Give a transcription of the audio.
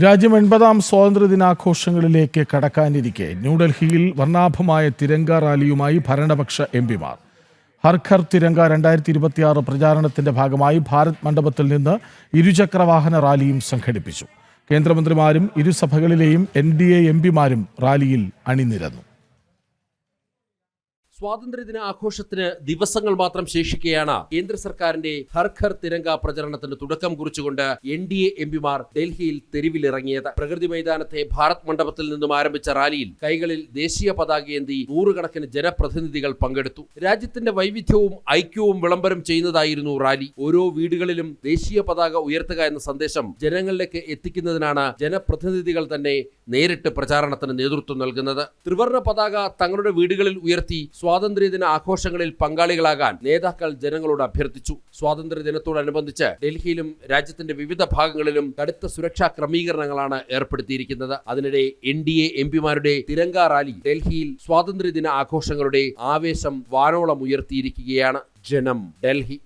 രാജ്യം 80ാം സ്വാതന്ത്ര്യദിനാഘോഷങ്ങളിലേക്ക് കടക്കാനിരിക്കെ ന്യൂഡൽഹിയിൽ വർണ്ണാഭമായ തിരംഗ റാലിയുമായി ഭരണപക്ഷ എംപിമാർ. ഹർ ഘർ തിരംഗ 2026 പ്രചാരണത്തിന്റെ ഭാഗമായി ഭാരത് മണ്ഡപത്തിൽ നിന്ന് ഇരുചക്രവാഹന റാലിയും സംഘടിപ്പിച്ചു. കേന്ദ്രമന്ത്രിമാരും ഇരുസഭകളിലെയും NDA എംപിമാരും റാലിയിൽ അണിനിരന്നു. സ്വാതന്ത്ര്യദിന ആഘോഷത്തിന് ദിവസങ്ങൾ മാത്രം ശേഷിക്കെയാണ് കേന്ദ്ര സർക്കാരിന്റെ ഹർ ഘർ തിരംഗ പ്രചരണത്തിന് തുടക്കം കുറിച്ചുകൊണ്ട് NDA എംപിമാർ ഡൽഹിയിൽ തെരുവിലിറങ്ങിയത്. പ്രകൃതി മൈതാനത്തെ ഭാരത് മണ്ഡപത്തിൽ നിന്നും ആരംഭിച്ച റാലിയിൽ കൈകളിൽ ദേശീയ പതാകയേന്തി നൂറുകണക്കിന് ജനപ്രതിനിധികൾ പങ്കെടുത്തു. രാജ്യത്തിന്റെ വൈവിധ്യവും ഐക്യവും വിളംബരം ചെയ്യുന്നതായിരുന്നു റാലി. ഓരോ വീടുകളിലും ദേശീയ പതാക ഉയർത്തുക എന്ന സന്ദേശം ജനങ്ങളിലേക്ക് എത്തിക്കുന്നതിനാണ് ജനപ്രതിനിധികൾ തന്നെ നേരിട്ട് പ്രചാരണത്തിന് നേതൃത്വം നൽകുന്നത്. ത്രിവർണ്ണ പതാക തങ്ങളുടെ വീടുകളിൽ ഉയർത്തി സ്വാതന്ത്ര്യദിന ആഘോഷങ്ങളിൽ പങ്കാളികളാകാൻ നേതാക്കൾ ജനങ്ങളോട് അഭ്യർത്ഥിച്ചു. സ്വാതന്ത്ര്യദിനത്തോടനുബന്ധിച്ച് ഡൽഹിയിലും രാജ്യത്തിന്റെ വിവിധ ഭാഗങ്ങളിലും കടുത്ത സുരക്ഷാ ക്രമീകരണങ്ങളാണ് ഏർപ്പെടുത്തിയിരിക്കുന്നത്. അതിനിടെ NDA എംപിമാരുടെ തിരംഗ റാലി ഡൽഹിയിൽ സ്വാതന്ത്ര്യദിന ആഘോഷങ്ങളുടെ ആവേശം വാനോളം ഉയർത്തിയിരിക്കുകയാണ്. ജനം, ഡൽഹി.